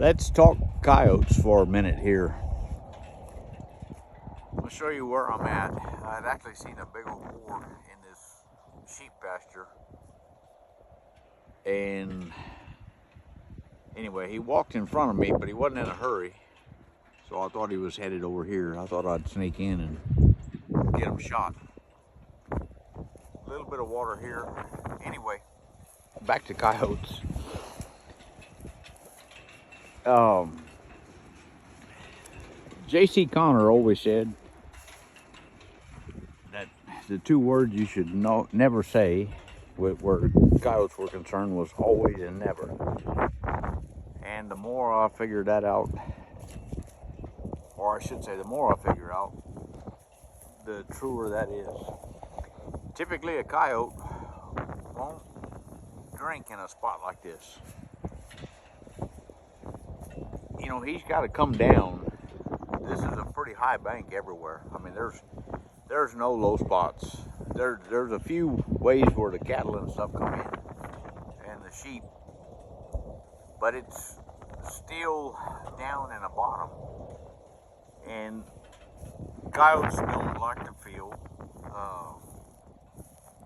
Let's talk coyotes for a minute here. I'll show you where I'm at. I'd actually seen a big old boar in this sheep pasture. And anyway, he walked in front of me, but he wasn't in a hurry. So I thought he was headed over here. I thought I'd sneak in and get him shot. A little bit of water here. Anyway, back to coyotes. J.C. Connor always said that the two words you should never say where coyotes were concerned was always and never. And the more I figure that out, or I should say the more I figure out, the truer that is. Typically a coyote won't drink in a spot like this. You know, he's got to come down. This is a pretty high bank everywhere. I mean, there's no low spots. There's a few ways where the cattle and stuff come in, and the sheep, but it's still down in the bottom. And coyotes don't like to feel,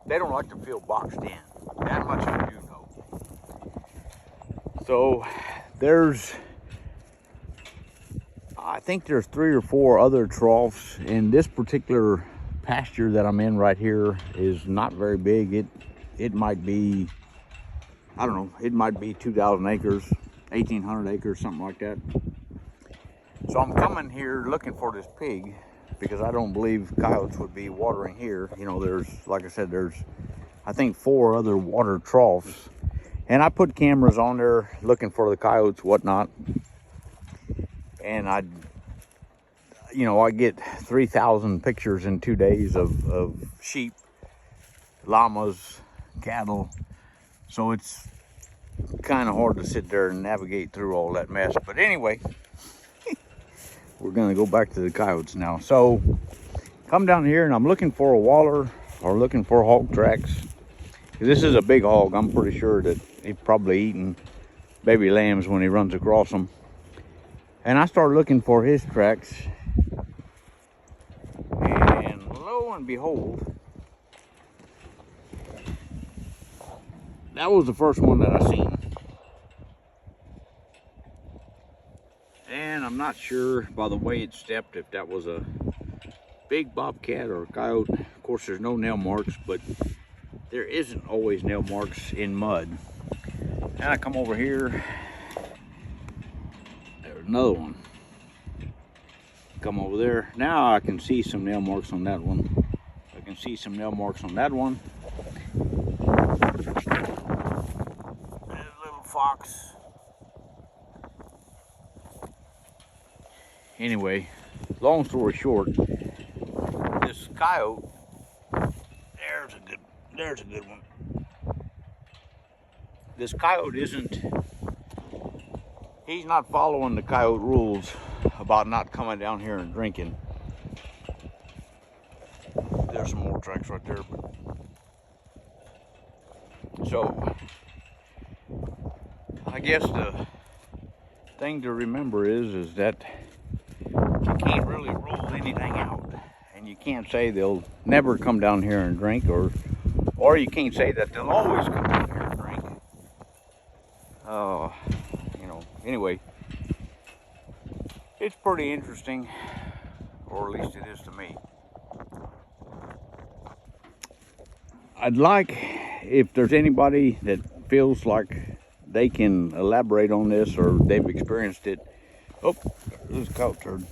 they don't like to feel boxed in. That much I do know. So I think there's 3 or 4 other troughs, and this particular pasture that I'm in right here is not very big. It might be, I don't know, it might be 2,000 acres, 1,800 acres, something like that. So I'm coming here looking for this pig because I don't believe coyotes would be watering here. You know, there's, like I said, there's I think 4 other water troughs, and I put cameras on there looking for the coyotes, whatnot. And I get 3,000 pictures in 2 days of sheep, llamas, cattle. So it's kind of hard to sit there and navigate through all that mess. But anyway, we're gonna go back to the coyotes now. So come down here and I'm looking for a waller or looking for hog tracks. This is a big hog. I'm pretty sure that he's probably eating baby lambs when he runs across them. And I started looking for his tracks, and lo and behold, that was the first one that I seen. And I'm not sure by the way it stepped if that was a big bobcat or a coyote. Of course, there's no nail marks, but there isn't always nail marks in mud. And I come over here. Another one. Come over there. Now I can see some nail marks on that one. I can see some nail marks on that one. There's a little fox. Anyway, long story short, this coyote, there's a good one. This coyote he's not following the coyote rules about not coming down here and drinking. There's some more tracks right there. So I guess the thing to remember is that you can't really rule anything out, and you can't say they'll never come down here and drink, or you can't say that they'll always come down here and drink. Anyway, it's pretty interesting, or at least it is to me. I'd like, if there's anybody that feels like they can elaborate on this or they've experienced it. Oh, there's a coyote turd.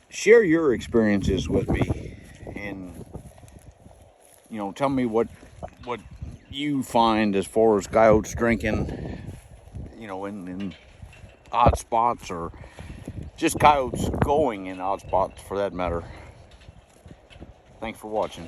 Share your experiences with me, and tell me what you find as far as coyotes drinking, in odd spots, or just coyotes going in odd spots for that matter. Thanks for watching.